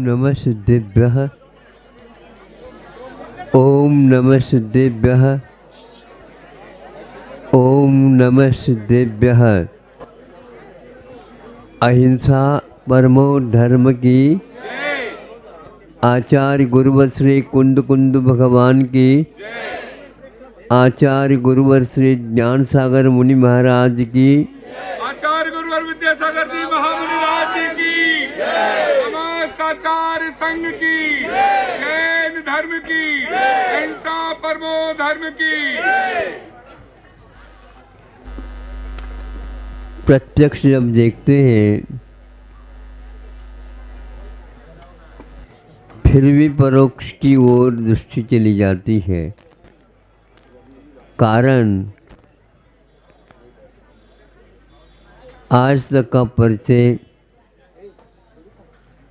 नमः सिद्धेभ्यः। ओम नमः सिद्धेभ्यः। ओम नमः सिद्धेभ्यः। अहिंसा परमो धर्म की। आचार्य गुरुवर श्री कुंद कुंद भगवान की। आचार्य गुरुवर श्री ज्ञान सागर मुनि महाराज की। आचार्य गुरुवर विद्यासागर जी महामुनि राज जी की। समस्त आचार्य संघ की। जैन धर्म की। अहिंसा परमो धर्म की। प्रत्यक्ष जब देखते हैं फिर भी परोक्ष की ओर दृष्टि चली जाती है। कारण आज तक का परिचय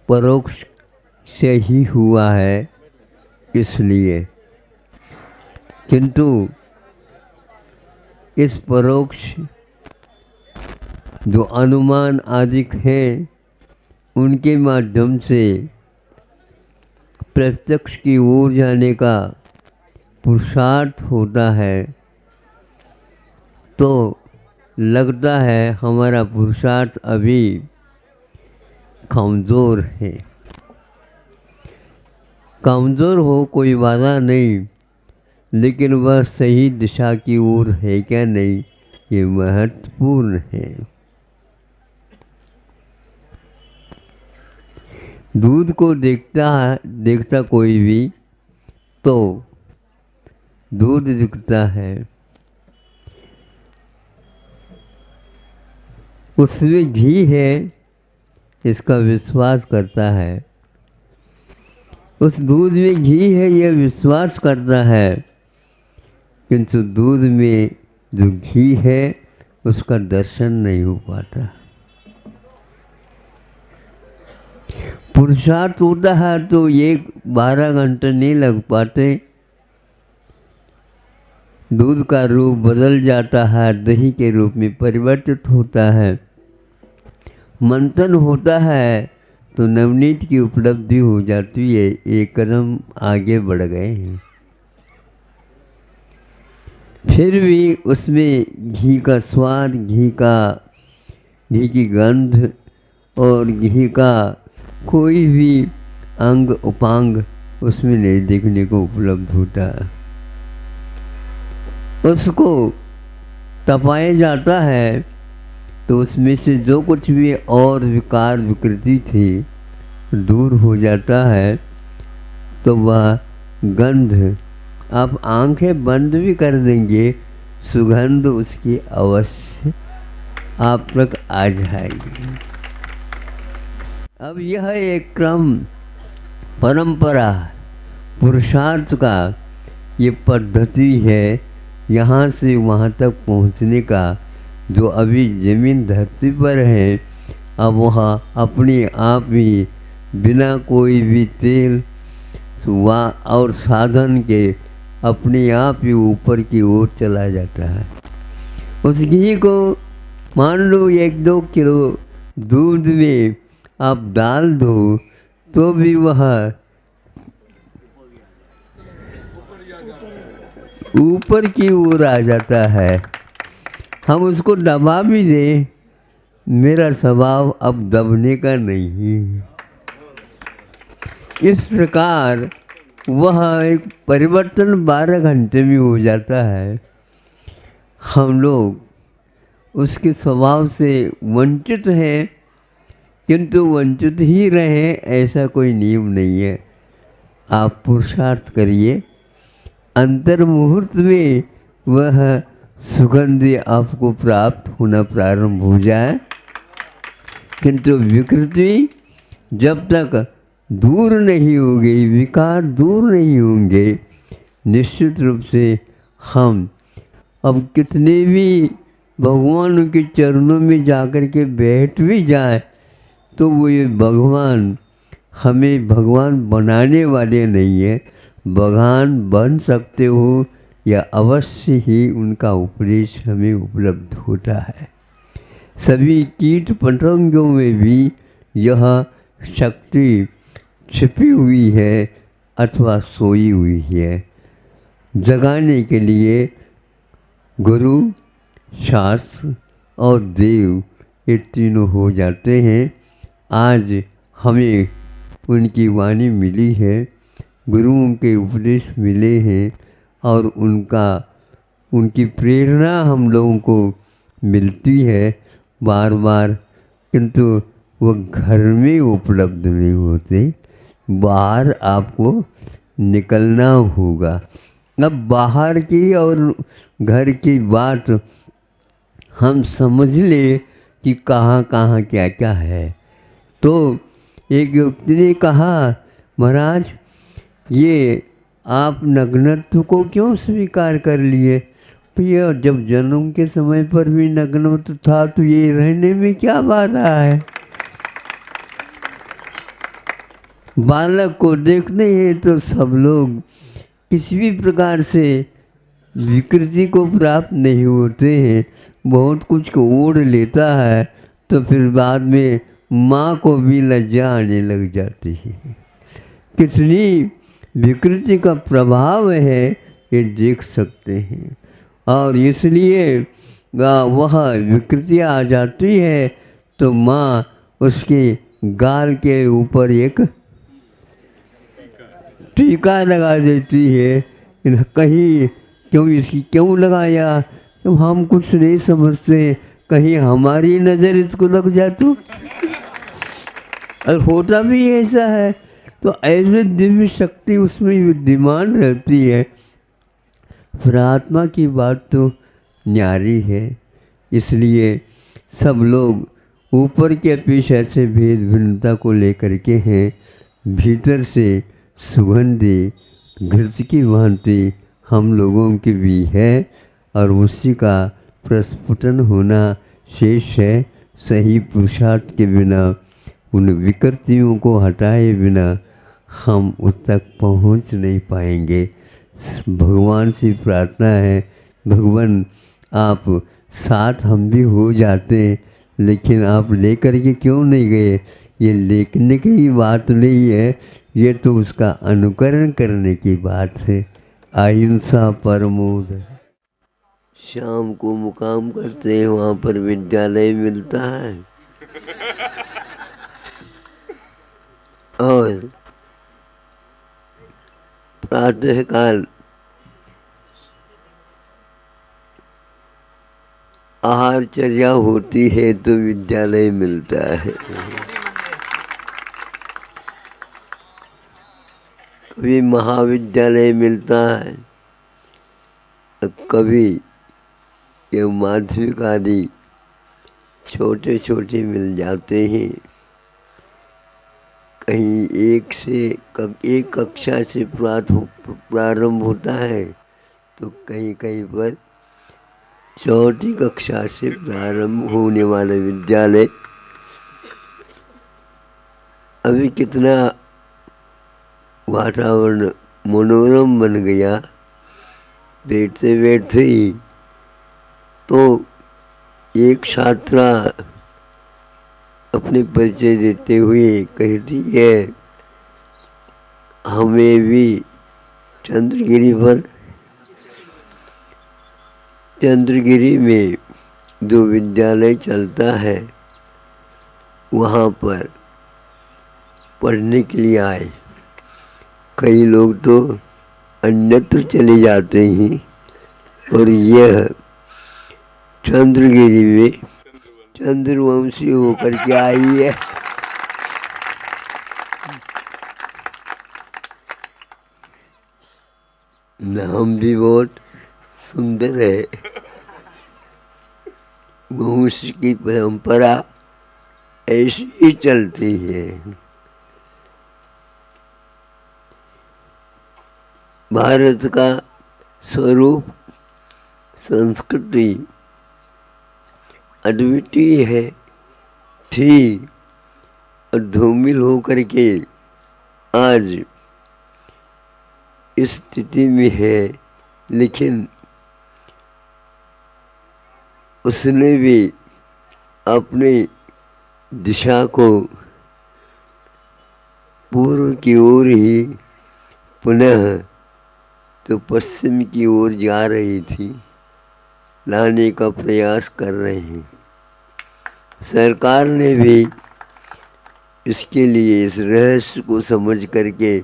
परोक्ष से ही हुआ है, इसलिए। किंतु इस परोक्ष जो अनुमान आदि हैं उनके माध्यम से प्रत्यक्ष की ओर जाने का पुरुषार्थ होता है, तो लगता है हमारा पुरुषार्थ अभी कमज़ोर है। कमज़ोर हो कोई बाधा नहीं, लेकिन वह सही दिशा की ओर है क्या नहीं, ये महत्वपूर्ण है। दूध को देखता कोई भी तो दूध दिखता है, उसमें घी है इसका विश्वास करता है। उस दूध में घी है यह विश्वास करता है, किंतु दूध में जो घी है उसका दर्शन नहीं हो पाता। पुरुषार्थ होता है तो 12 घंटे नहीं लग पाते। दूध का रूप बदल जाता है, दही के रूप में परिवर्तित होता है। मंथन होता है तो नवनीत की उपलब्धि हो जाती है। एक कदम आगे बढ़ गए हैं। फिर भी उसमें घी का स्वाद, घी की गंध और घी का कोई भी अंग उपांग उसमें नहीं देखने को उपलब्ध होता है। उसको तपाया जाता है तो उसमें से जो कुछ भी और विकार विकृति थी दूर हो जाता है। तो वह गंध आप आंखें बंद भी कर देंगे, सुगंध उसकी अवश्य आप तक आ जाएगी। अब यह एक क्रम, परंपरा, पुरुषार्थ का ये पद्धति है यहाँ से वहाँ तक पहुँचने का। जो अभी जमीन धरती पर है, अब वह अपने आप ही बिना कोई भी तेल और साधन के अपने आप ही ऊपर की ओर चला जाता है। उस घी को मान लो 1-2 किलो दूध में आप डाल दो तो भी वह ऊपर की ओर आ जाता है। हम उसको दबा भी दें, मेरा स्वभाव अब दबने का नहीं है। इस प्रकार वह एक परिवर्तन 12 घंटे में हो जाता है। हम लोग उसके स्वभाव से वंचित हैं, किंतु वंचित ही रहे ऐसा कोई नियम नहीं है। आप पुरुषार्थ करिए, अंतर मुहूर्त में वह सुगंध आपको प्राप्त होना प्रारंभ हो जाए। किंतु विकृति जब तक दूर नहीं होगी, विकार दूर नहीं होंगे, निश्चित रूप से हम अब कितने भी भगवान के चरणों में जाकर के बैठ भी जाए तो वो ये भगवान हमें भगवान बनाने वाले नहीं है। भगवान बन सकते हो या अवश्य ही उनका उपदेश हमें उपलब्ध होता है। सभी कीट पतंगों में भी यह शक्ति छिपी हुई है अथवा सोई हुई है। जगाने के लिए गुरु, शास्त्र और देव ये तीनों हो जाते हैं। आज हमें उनकी वाणी मिली है, गुरुओं के उपदेश मिले हैं और उनकी प्रेरणा हम लोगों को मिलती है बार बार, किंतु वो घर में उपलब्ध नहीं होते, बाहर आपको निकलना होगा। अब बाहर की और घर की बात हम समझ ले कि कहाँ कहाँ क्या क्या है। तो एक व्यक्ति ने कहा, महाराज ये आप नग्नत्व को क्यों स्वीकार कर लिए? भैया जब जन्म के समय पर भी नग्नत्व था तो ये रहने में क्या बाधा है? बालक को देखते हैं तो सब लोग किसी भी प्रकार से विकृति को प्राप्त नहीं होते हैं, बहुत कुछ को ओढ़ लेता है तो फिर बाद में माँ को भी लज्जा आने लग जाती है। कितनी विकृति का प्रभाव है ये देख सकते हैं, और इसलिए वह विकृति आ जाती है तो माँ उसके गाल के ऊपर एक टीका लगा देती है। कहीं क्यों लगाया? तो हम कुछ नहीं समझते, कहीं हमारी नज़र इसको लग जाए तो। और होता भी ऐसा है। तो ऐसे दिव्य शक्ति उसमें विद्यमान रहती है। फिर आत्मा की बात तो न्यारी है, इसलिए सब लोग ऊपर के अपेक्षा से भेद भिन्नता को लेकर के हैं, भीतर से सुगंधी घृत की भांति हम लोगों की भी है, और उसी का प्रस्फुटन होना शेष है। सही पुरुषार्थ के बिना, उन विकृतियों को हटाए बिना हम उस तक पहुंच नहीं पाएंगे। भगवान से प्रार्थना है, भगवान आप साथ हम भी हो जाते, लेकिन आप लेकर के क्यों नहीं गए? ये लेखने की बात नहीं है, ये तो उसका अनुकरण करने की बात है। अहिंसा परमो धर्म। शाम को मुकाम करते हैं, वहाँ पर विद्यालय मिलता है और प्रातःकाल आहारचर्या होती है तो विद्यालय मिलता है। कभी महाविद्यालय मिलता है, कभी ये माध्यमिक आदि छोटे छोटे मिल जाते हैं। कहीं एक कक्षा से प्रारंभ होता है तो कहीं कहीं पर चौथी कक्षा से प्रारंभ होने वाले विद्यालय। अभी कितना वातावरण मनोरम बन गया, बैठते बैठते ही तो एक छात्रा अपने परिचय देते हुए कहती है, हमें भी चंद्रगिरी में जो विद्यालय चलता है वहाँ पर पढ़ने के लिए आए। कई लोग तो अन्यत्र चले जाते हैं और यह चंद्रगिरी में चंद्रवंशी होकर के आई है। नाम भी बहुत सुंदर है। वंश की परंपरा ऐसी ही चलती है। भारत का स्वरूप संस्कृति अद्वितीय है, थी और धूमिल होकर के आज इस स्थिति में है, लेकिन उसने भी अपनी दिशा को पूर्व की ओर ही पुनः तो पश्चिम की ओर जा रही थी, लाने का प्रयास कर रहे हैं। सरकार ने भी इसके लिए इस रहस्य को समझ करके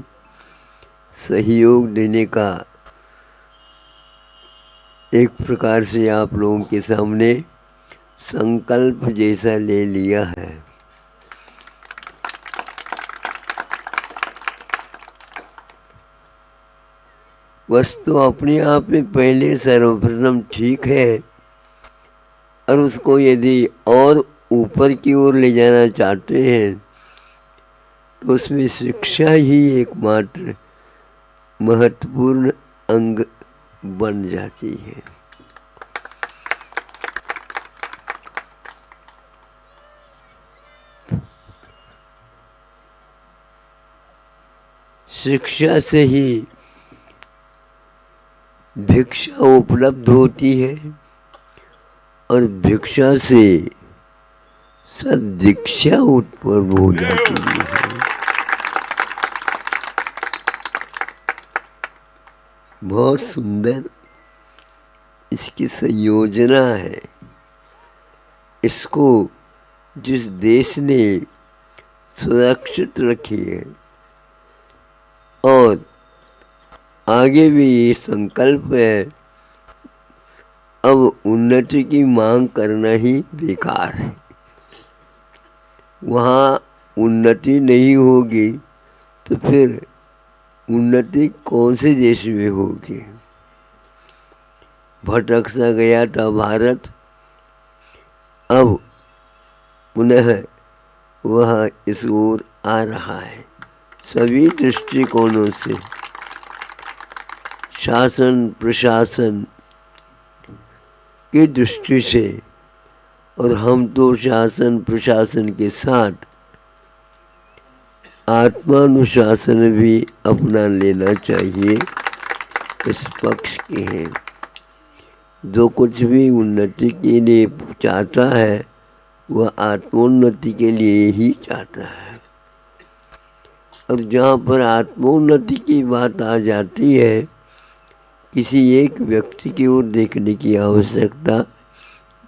सहयोग देने का एक प्रकार से आप लोगों के सामने संकल्प जैसा ले लिया है। वस्तु अपने आप में पहले सर्वप्रथम ठीक है, और उसको यदि और ऊपर की ओर ले जाना चाहते हैं तो उसमें शिक्षा ही एकमात्र महत्वपूर्ण अंग बन जाती है। शिक्षा से ही भिक्षा उपलब्ध होती है, और भिक्षा से सद्दीक्षा उत्पन्न हो जाती है। बहुत सुंदर इसकी संयोजना है। इसको जिस देश ने सुरक्षित रखी है, और आगे भी ये संकल्प है, अब उन्नति की मांग करना ही बेकार है। वहाँ उन्नति नहीं होगी तो फिर उन्नति कौन से देश में होगी। भटक सा गया था भारत, अब पुनः वह इस ओर आ रहा है। सभी दृष्टिकोणों से, शासन प्रशासन की दृष्टि से, और हम तो शासन प्रशासन के साथ आत्मानुशासन भी अपना लेना चाहिए। इस पक्ष के हैं। जो कुछ भी उन्नति के लिए चाहता है वह आत्मोन्नति के लिए ही चाहता है। और जहाँ पर आत्मोन्नति की बात आ जाती है, किसी एक व्यक्ति की ओर देखने की आवश्यकता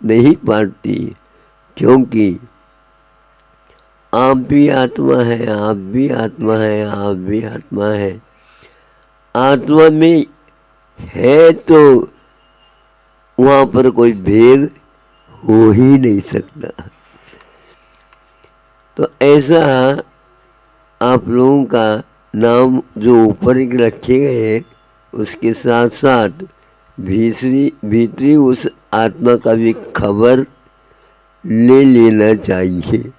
नहीं पड़ती, क्योंकि आप भी आत्मा है, आप भी आत्मा है, आप भी आत्मा है। आत्मा में है तो वहाँ पर कोई भेद हो ही नहीं सकता। तो ऐसा आप लोगों का नाम जो ऊपर रखे गए हैं, उसके साथ साथ भीतरी उस आत्मा का भी खबर ले लेना चाहिए।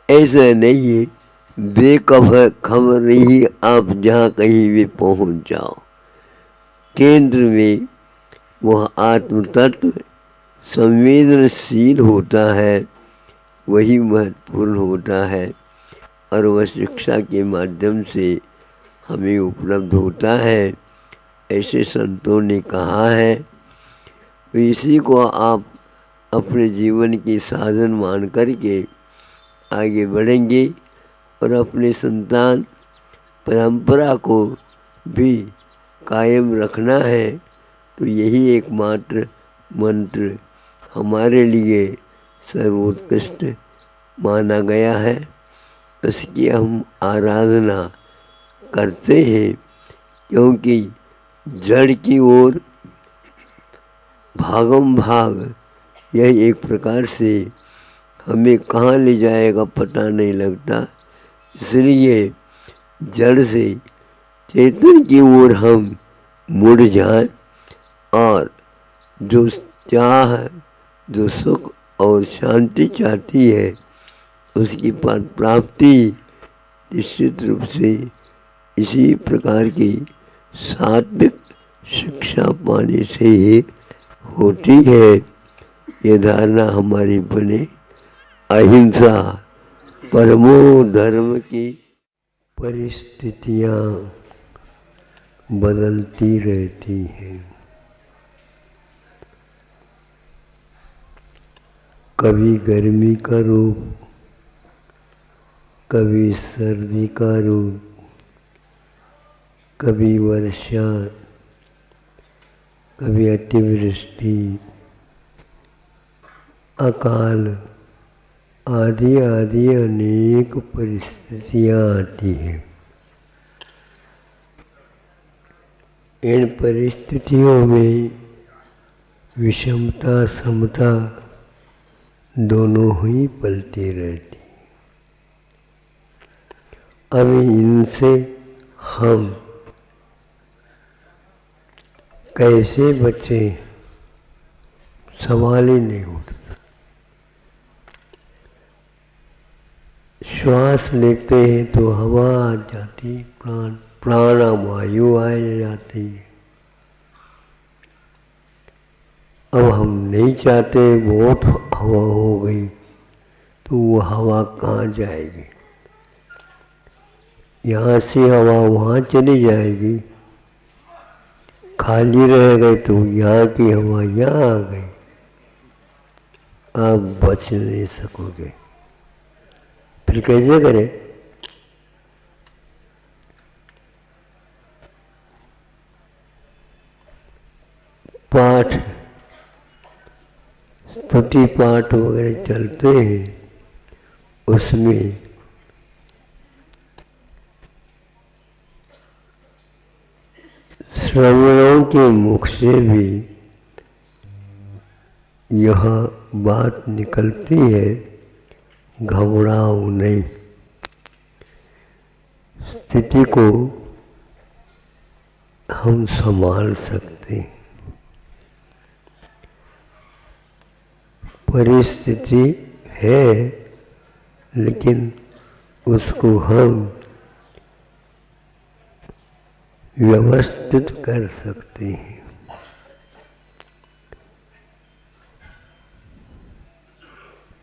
ऐसा नहीं है बेखबर ही आप जहाँ कहीं भी पहुँच जाओ। केंद्र में वह आत्म तत्व संवेदनशील होता है, वही महत्वपूर्ण होता है, और वह शिक्षा के माध्यम से हमें उपलब्ध होता है। ऐसे संतों ने कहा है। तो इसी को आप अपने जीवन की साधन मान करके आगे बढ़ेंगे, और अपने संतान परंपरा को भी कायम रखना है। तो यही एकमात्र मंत्र हमारे लिए सर्वोत्कृष्ट माना गया है। इसकी हम आराधना करते हैं, क्योंकि जड़ की ओर भागम भाग यह एक प्रकार से हमें कहाँ ले जाएगा पता नहीं लगता। इसलिए जड़ से चेतन की ओर हम मुड़ जाएं, और जो चाह, जो सुख और शांति चाहती है, उसकी प्राप्ति निश्चित रूप से इसी प्रकार की सात्विक शिक्षा पाने से ही होती है। ये धारणा हमारी बने। अहिंसा परमो धर्म की परिस्थितियाँ बदलती रहती हैं। कभी गर्मी का रूप, कभी सर्दी का रूप, कभी वर्षा, कभी अतिवृष्टि, अकाल आदि आदि अनेक परिस्थितियां आती हैं। इन परिस्थितियों में विषमता समता दोनों ही पलती रहती। अब इनसे हम कैसे बचें, सवाल ही नहीं उठता। श्वास लेते हैं तो हवा आ जाती, प्राणवायु आ जाती है। अब हम नहीं चाहते, बहुत हवा हो गई तो वो हवा कहाँ जाएगी? यहाँ से हवा वहाँ चली जाएगी, खाली रह गए तो यहाँ की हवा यहाँ आ गई। आप बच नहीं सकोगे। फिर कैसे करें? पाठ, स्तुति पाठ वगैरह चलते हैं, उसमें श्रवणों के मुख से भी यह बात निकलती है, घबराओ नहीं। स्थिति को हम संभाल सकते हैं। परिस्थिति है लेकिन उसको हम व्यवस्थित कर सकते हैं।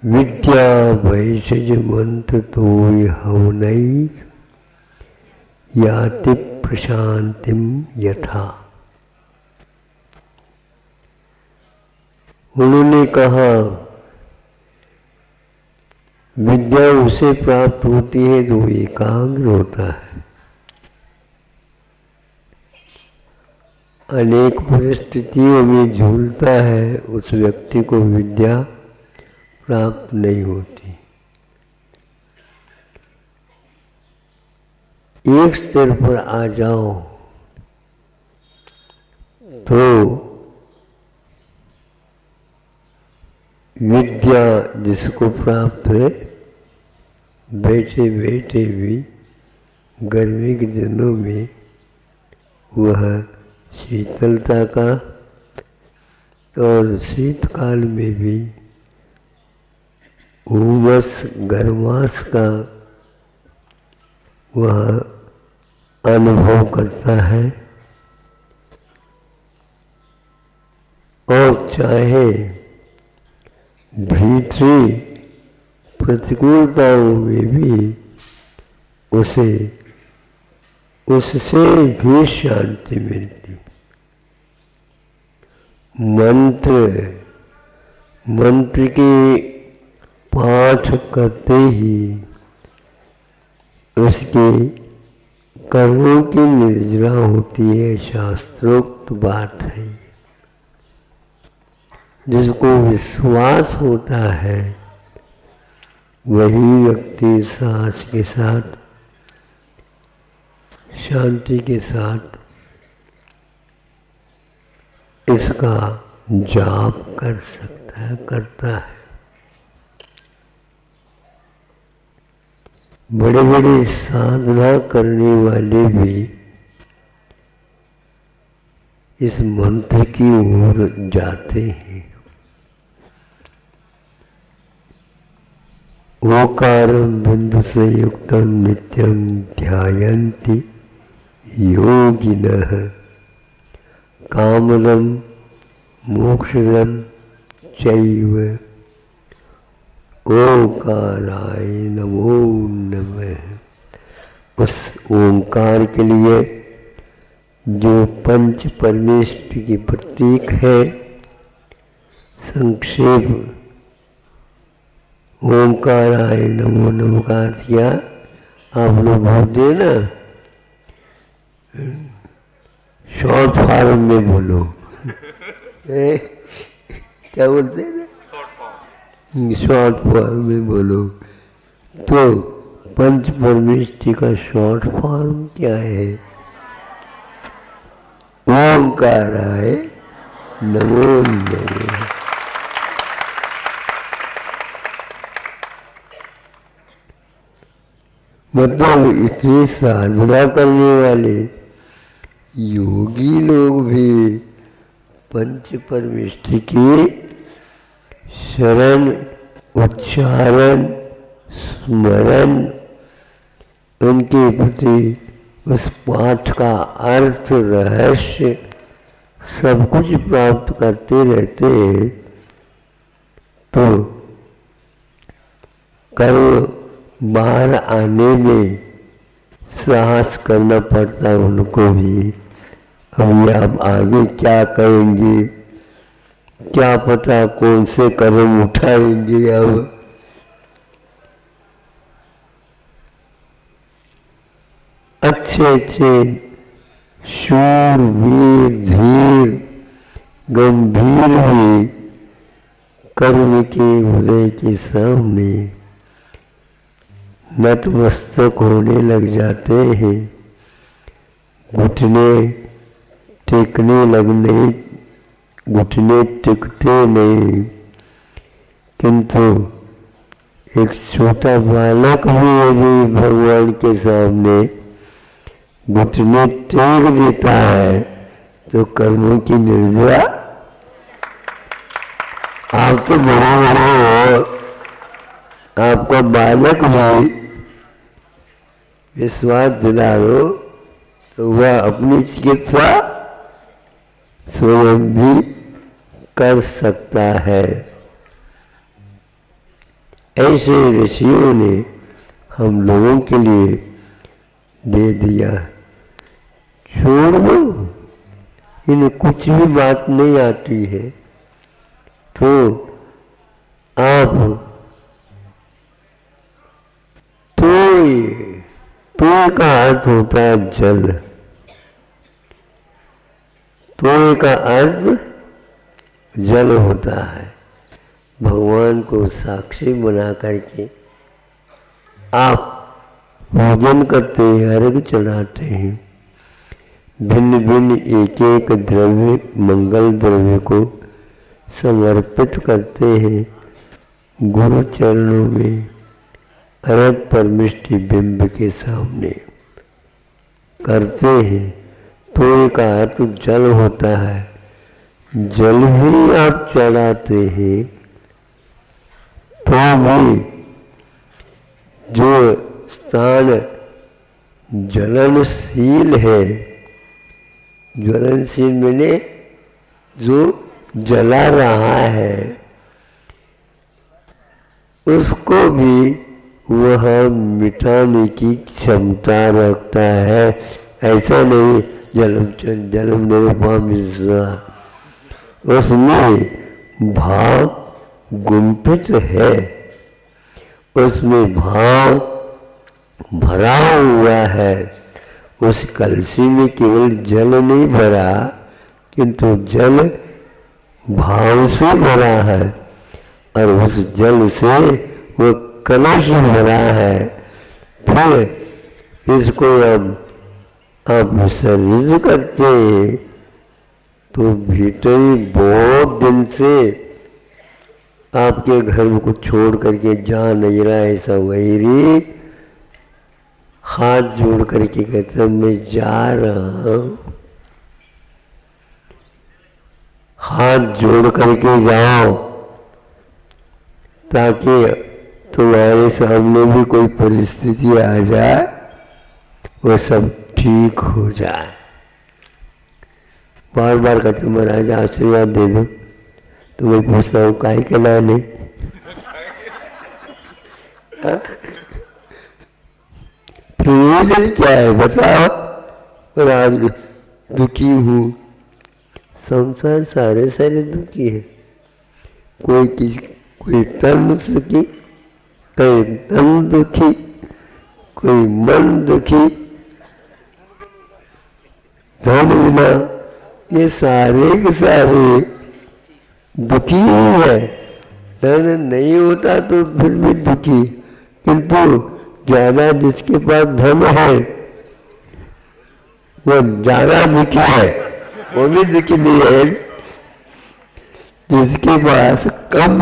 विद्या भैषज मंत्र तो हव नहीं, याति प्रशांतिम यथा। उन्होंने कहा विद्या उसे प्राप्त होती है जो एकाग्र होता है। अनेक परिस्थितियों में झूलता है, उस व्यक्ति को विद्या प्राप्त नहीं होती। एक स्तर पर आ जाओ तो विद्या जिसको प्राप्त है, बैठे बैठे भी गर्मी के दिनों में वह शीतलता का और शीतकाल में भी उमस गर्मास का वह अनुभव करता है। और चाहे भीतरी प्रतिकूलताओं में भी उसे उससे भी शांति मिलती। मंत्र के पाठ करते ही उसके कर्मों की निर्जरा होती है, शास्त्रोक्त बात है। जिसको विश्वास होता है वही व्यक्ति सांस के साथ, शांति के साथ इसका जाप कर सकता है, करता है। बड़े बड़े साधना करने वाले भी इस मंत्र की ओर जाते हैं। ओकारं बिंदु संयुक्तं नित्यं ध्यायन्ति योगिनः कामदं मोक्षदं चैव ओंकाराय नमो नमः। उस ओंकार के लिए जो पंच परमेष्टि की प्रतीक है, संक्षेप ओंकाराय नमो नमः का अर्थ किया आप लोग बोलते हैं ना, शॉर्ट फॉर्म में बोलो। क्या बोलते हैं ना, शॉर्ट फॉर्म में बोलो। तो पंच परमेष्टि का शॉर्ट फॉर्म क्या है? ओंकाराय नमो नमः। मतलब इतनी साधना करने वाले योगी लोग भी पंच परमेष्टि के शरण, उच्चारण, स्मरण, उनके प्रति उस पाठ का अर्थ, रहस्य सब कुछ प्राप्त करते रहते हैं। तो कर्म बाहर आने में साहस करना पड़ता है उनको भी। अभी आप आगे क्या करेंगे, क्या पता कौन से कदम उठाएंगे। अब अच्छे अच्छे शूरवीर, धीर, गंभीर भी कर्म के हृदय के सामने नतमस्तक होने लग जाते हैं, घुटने टेकने लगने, घुटने टिकते नहीं। किंतु एक छोटा बालक भी यदि भगवान के सामने घुटने टेक देता है तो कर्मों की निर्जरा। आप तो बड़े बड़े हो, आपका बालक भी विश्वास दिला दो तो वह अपनी चिकित्सा स्वयं भी कर सकता है। ऐसे ऋषियों ने हम लोगों के लिए दे दिया। छोड़ दो, इन्हें कुछ भी बात नहीं आती है। तो आप तोय का अर्थ होता है जल। तोय का अर्थ जल होता है। भगवान को साक्षी बना करके आप पूजन करते हैं, अर्घ चढ़ाते हैं। भिन्न भिन्न एक एक द्रव्य, मंगल द्रव्य को समर्पित करते हैं गुरु चरणों में, अनंत परमेष्टि बिंब के सामने करते हैं। तो एक अर्थ जल होता है। जल भी आप चढ़ाते हैं तो भी जो स्थान ज्वलनशील है, ज्वलनशील मैंने जो जला रहा है, उसको भी वह मिटाने की क्षमता रखता है। ऐसा नहीं जलम निरुपम, उसमें भाव गुंफित है, उसमें भाव भरा हुआ है। उस कलशी में केवल जल नहीं भरा, किंतु जल भाव से भरा है और उस जल से वो कलश भरा है। फिर इसको अब विसर्जित करते हैं तो भीतर बहुत दिन से आपके घर को छोड़ करके जा नहीं रहा ऐसा वैरी हाथ जोड़ करके कहते हैं मैं जा रहा हूँ। हाथ जोड़ करके जाओ ताकि तुम्हारे सामने भी कोई परिस्थिति आ जाए वो सब ठीक हो जाए। बार बार कहते महाराज आशीर्वाद दे दो, तो मैं पूछता हूँ काहे के लाने। प्रयोजन क्या है बताओ। महाराज दुखी हूँ, संसार सारे सारे दुखी है। कोई तन सुखी, कोई तन दुखी, कोई मन दुखी, धन बिना, ये सारे के सारे दुखी ही है। धन नहीं होता तो फिर भी दुखी, किंतु ज्यादा जिसके पास धन है वो ज्यादा दुखी है, वो भी दुखी नहीं है। जिसके पास कम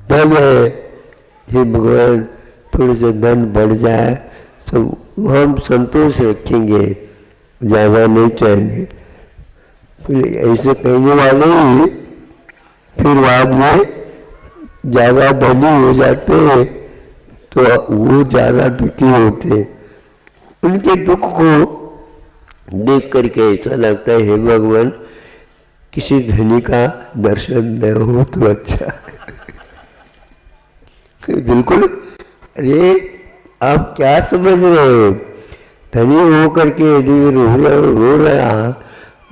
धन है, हे भगवान थोड़े से धन बढ़ जाए तो हम संतोष रखेंगे, ज्यादा नहीं चाहेंगे। ऐसे कहने वाले ही फिर बाद में ज्यादा धनी हो जाते हैं तो वो ज्यादा दुखी होते। उनके दुख को देख करके ऐसा लगता है, हे भगवान किसी धनी का दर्शन न हो तो अच्छा। बिल्कुल, अरे आप क्या समझ रहे हो? धनी हो करके यदि रो रहा,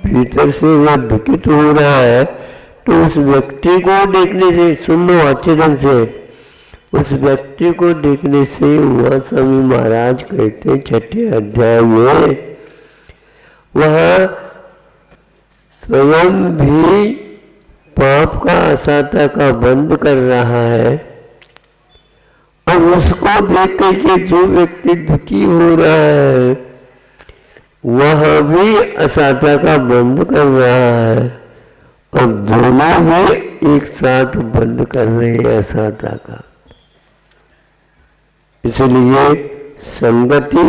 भीतर से वह दुखित हो रहा है, तो उस व्यक्ति को देखने से, सुन लो अच्छे ढंग से, उस व्यक्ति को देखने से वह स्वामी महाराज कहते 6ठे अध्याय में, वह स्वयं भी पाप का असाता का बंद कर रहा है, और उसको देख करके जो व्यक्ति दुखी हो रहा है वह भी असाता का बंद कर रहा है, और दोनों भी एक साथ बंद कर रहे हैं असाता का। इसलिए संगति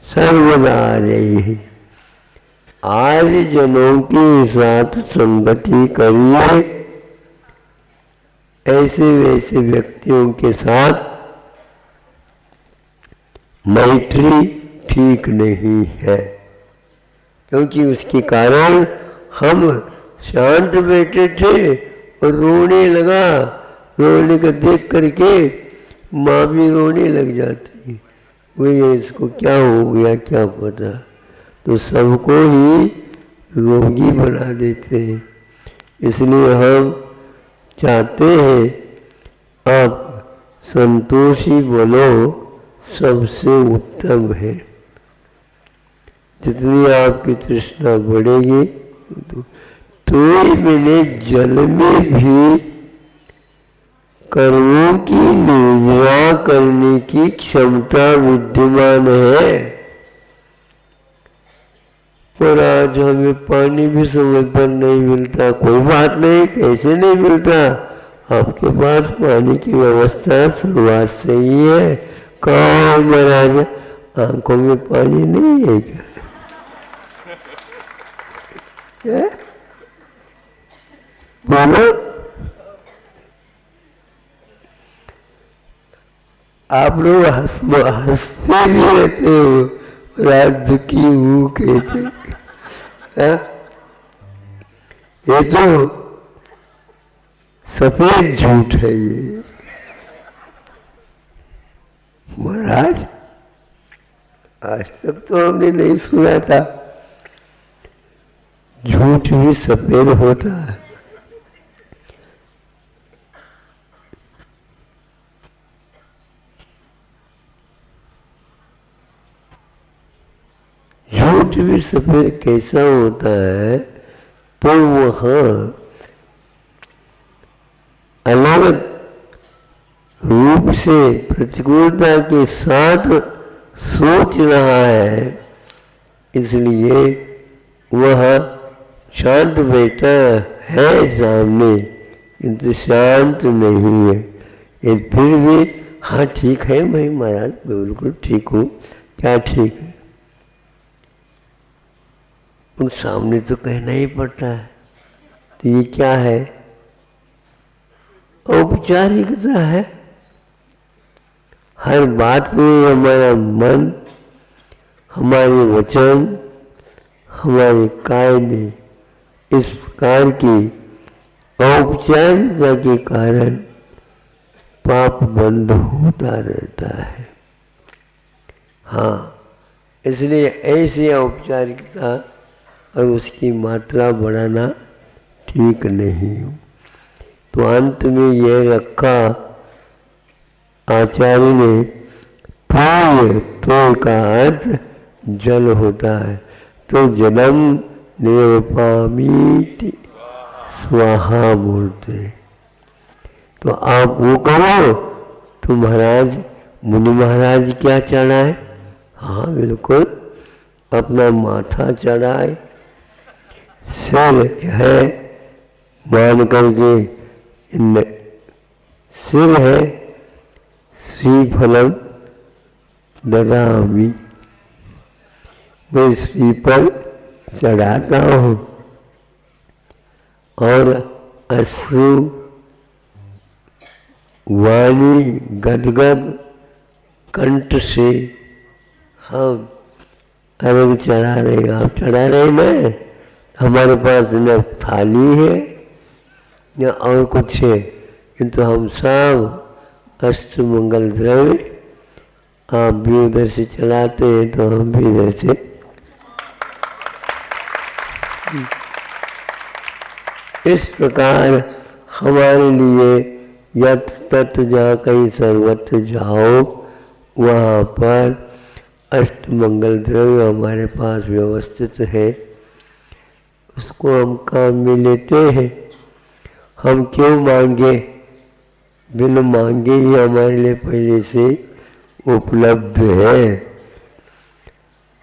सर्वदा आ रही है। आज जनों के साथ संगति करिए, ऐसे वैसे व्यक्तियों के साथ मैत्री ठीक नहीं है, क्योंकि उसके कारण हम शांत बैठे थे और रोने लगा, रोने को देख करके माँ भी रोने लग जाती, वही इसको क्या हो गया क्या पता, तो सबको ही रोगी बना देते हैं। इसलिए हम चाहते हैं आप संतोषी बनो, सबसे उत्तम है। जितनी आपकी तृष्णा बढ़ेगी तो मैंने जल में भी कर्मों की निर्वाह करने की क्षमता विद्यमान है। पर आज हमें पानी भी समय पर नहीं मिलता, कोई बात नहीं, कैसे नहीं मिलता, आपके पास पानी की व्यवस्था शुरुआत से ही है। कहाँ महाराज आंखों में पानी नहीं है क्या? बोलो, आप लोग हंसते भी रहते हो, रात दुखी हूँ कहते। ये तो सफेद झूठ है ये महाराज, आज तक तो हमने नहीं सुना था झूठ भी सफेद होता है। झूठ भी सफेद कैसा होता है, तो वह अलग रूप से प्रतिकूलता के साथ सोच रहा है, इसलिए वह शांत बैठा है सामने, किंतु शांत नहीं है। ये फिर भी हाँ ठीक है, मैं महाराज बिल्कुल ठीक हूँ, क्या ठीक है, उन सामने तो कहना ही पड़ता है। तो ये क्या है? औपचारिकता है। हर बात में हमारा मन, हमारे वचन, हमारे काय में इस प्रकार की औपचारिकता के कारण पाप बंद होता रहता है। हाँ, इसलिए ऐसी औपचारिकता और उसकी मात्रा बढ़ाना ठीक नहीं। तो अंत में यह रखा आचार्य ने तो का अर्थ जल होता है, तो जलम निरुपामीति स्वाहा बोलते। तो आप वो करो। तो महाराज मुनि महाराज क्या चढ़ाए? हाँ बिल्कुल, अपना माथा चढ़ाए, सिर है मान करके, सिर है श्रीफलम ददामी, मैं श्रीफल चढ़ाता हूँ, और अश्रु वाणी गदगद कंठ से हम अर्घ चढ़ा रहे। आप चढ़ा रहे ना, हमारे पास न थाली है न और कुछ है, किंतु हम सब अष्ट मंगल द्रव्य आप भी उधर से चलाते हैं तो हम भी इधर से इस प्रकार हमारे लिए यत तत् जहाँ कहीं सर्वत्र जाओ वहाँ पर अष्ट मंगल द्रव्य हमारे पास व्यवस्थित है, उसको हम काम में लेते हैं। हम क्यों मांगे? बिन मांगे ही हमारे लिए पहले से उपलब्ध है।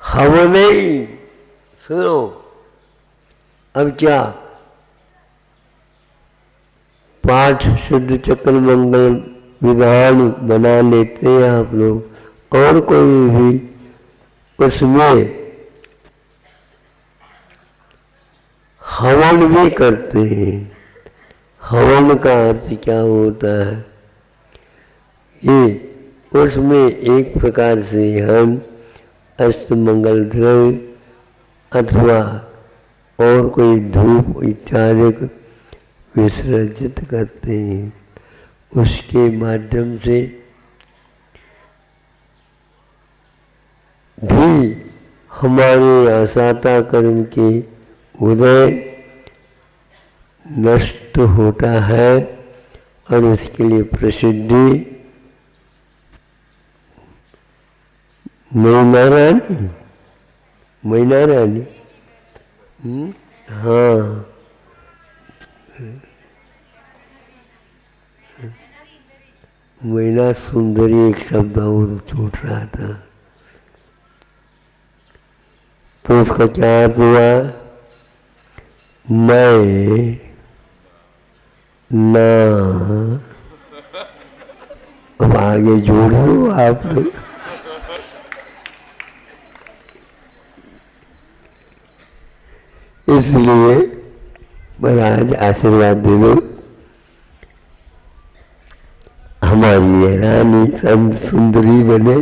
हम नहीं, सुनो, अब क्या पाठ शुद्ध चक्र मंगल विधान बना लेते हैं आप लोग, और कोई भी उसमें हवन भी करते हैं। हवन का अर्थ क्या होता है? ये उसमें एक प्रकार से हम अष्टमंगल द्रव्य अथवा और कोई धूप इत्यादि विसर्जित करते हैं। उसके माध्यम से भी हमारे आसाता कर्म के उदय नष्ट होता है, और उसके लिए प्रसिद्धि मैना रानी, हाँ, मैना सुंदरी एक शब्द और छूट रहा था, तो उसका क्या अर्थ हुआ? मैं ना, अब आगे जोड़ दो आप लोग। इसलिए महाराज आशीर्वाद दे दो, हमारी ये रानी सब सुंदरी बने।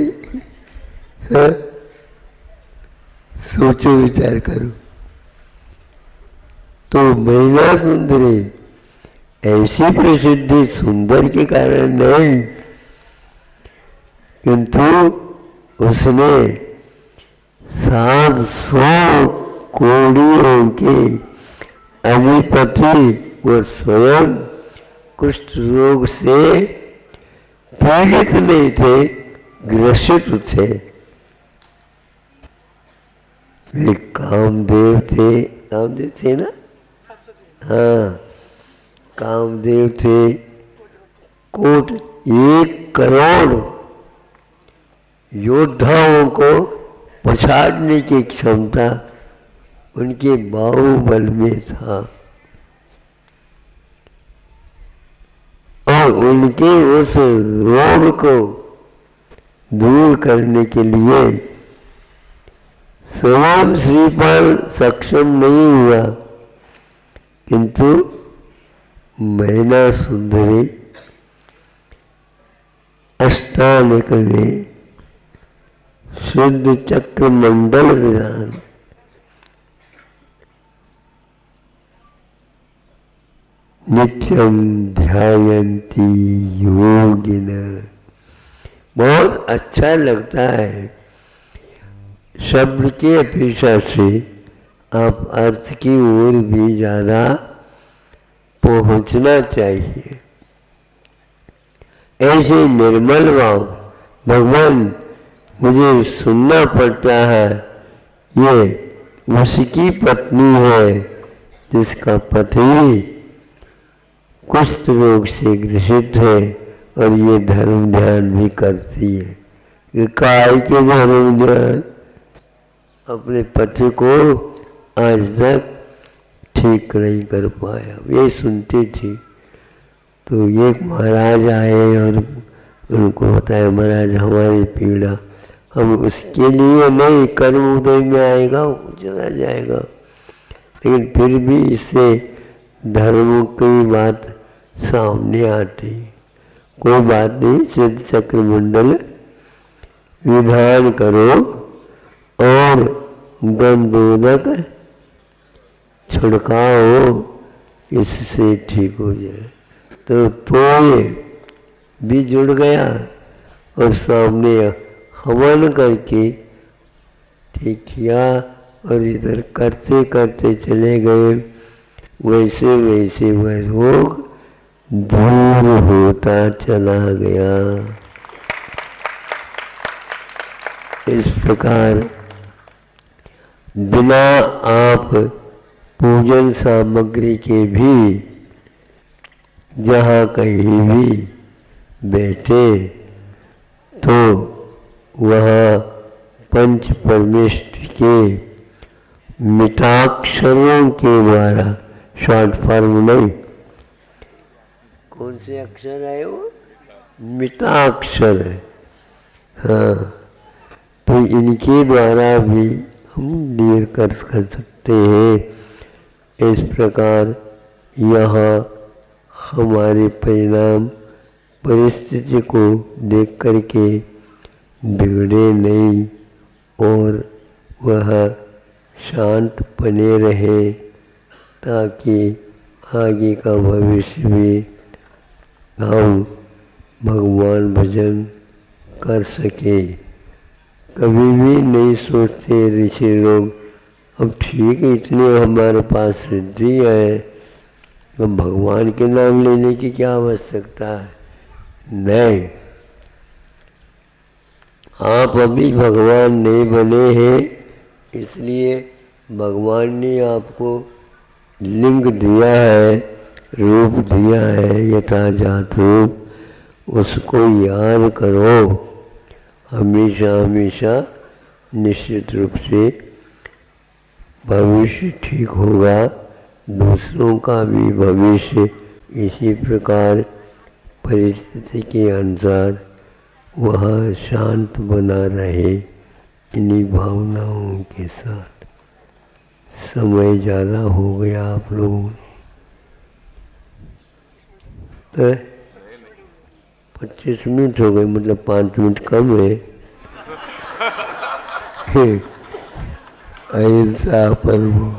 हाँ? सोचो विचार करो। तो मैना सुंदरी ऐसी प्रसिद्धि सुंदर के कारण नहीं, किंतु उसने 700 कोड़ियों के अधिपति वो स्वयं कुष्ठ रोग से पीड़ित नहीं थे, ग्रसित थे। वे कामदेव थे ना? हाँ, कामदेव थे। 1 करोड़ योद्धाओं को पछाड़ने की क्षमता उनके बाहुबल में था, और उनके उस रोग को दूर करने के लिए स्वयं श्रीपाल सक्षम नहीं हुआ, किंतु मैना सुंदरी अष्टानक में शुद्ध चक्र मंडल विधान नित्यम ध्यायन्ति योगिना, बहुत अच्छा लगता है। शब्द की अपेक्षा से आप अर्थ की ओर भी ज़्यादा पहुँचना चाहिए। ऐसे निर्मल भाव भगवान मुझे सुनना पड़ता है। ये उसकी पत्नी है जिसका पति कुष्ठ रोग से ग्रसित है और ये धर्म ध्यान भी करती है। ये काय के धर्म ध्यान अपने पति को आज तक ठीक नहीं कर पाया। ये सुनती थी तो एक महाराज आए और उनको बताया, महाराज हमारी पीड़ा, हम उसके लिए नहीं, कर्म उदय में आएगा वो चला जाएगा, लेकिन फिर भी इससे धर्म की बात सामने आती। कोई बात नहीं, सिद्ध चक्रमंडल विधान करो और गंधोदक छिड़काओ, इससे ठीक हो जाए। तो ये भी जुड़ गया और सामने हवन करके ठीक किया और इधर करते करते चले गए। वैसे वैसे वह रोग दूर होता चला गया। इस प्रकार बिना आप पूजन सामग्री के भी जहाँ कहीं भी बैठे तो वहाँ पंच परमेष्ठ के मिताक्षरों के द्वारा, शॉर्ट फॉर्म नहीं, कौन से अक्षर है वो? मिताक्षर है। हाँ, तो इनके द्वारा भी हम क्लियर कर सकते हैं। इस प्रकार यहाँ हमारे परिणाम परिस्थिति को देख करके बिगड़े नहीं और वह शांत बने रहे, ताकि आगे का भविष्य भी हम भगवान भजन कर सके। कभी भी नहीं सोचते ऋषि लोग, अब ठीक है इतने हमारे पास सिद्धि है तो भगवान के नाम लेने की क्या आवश्यकता है। नहीं, आप अभी भगवान नहीं बने हैं, इसलिए भगवान ने आपको लिंग दिया है, रूप दिया है, यथाजात रूप, उसको याद करो हमेशा हमेशा। निश्चित रूप से भविष्य ठीक होगा, दूसरों का भी भविष्य इसी प्रकार परिस्थिति के अनुसार वह शांत बना रहे, इन्हीं भावनाओं के साथ। समय ज़्यादा हो गया आप लोगों तो 25 मिनट हो गए, मतलब 5 मिनट कम है। अहिंसा परमो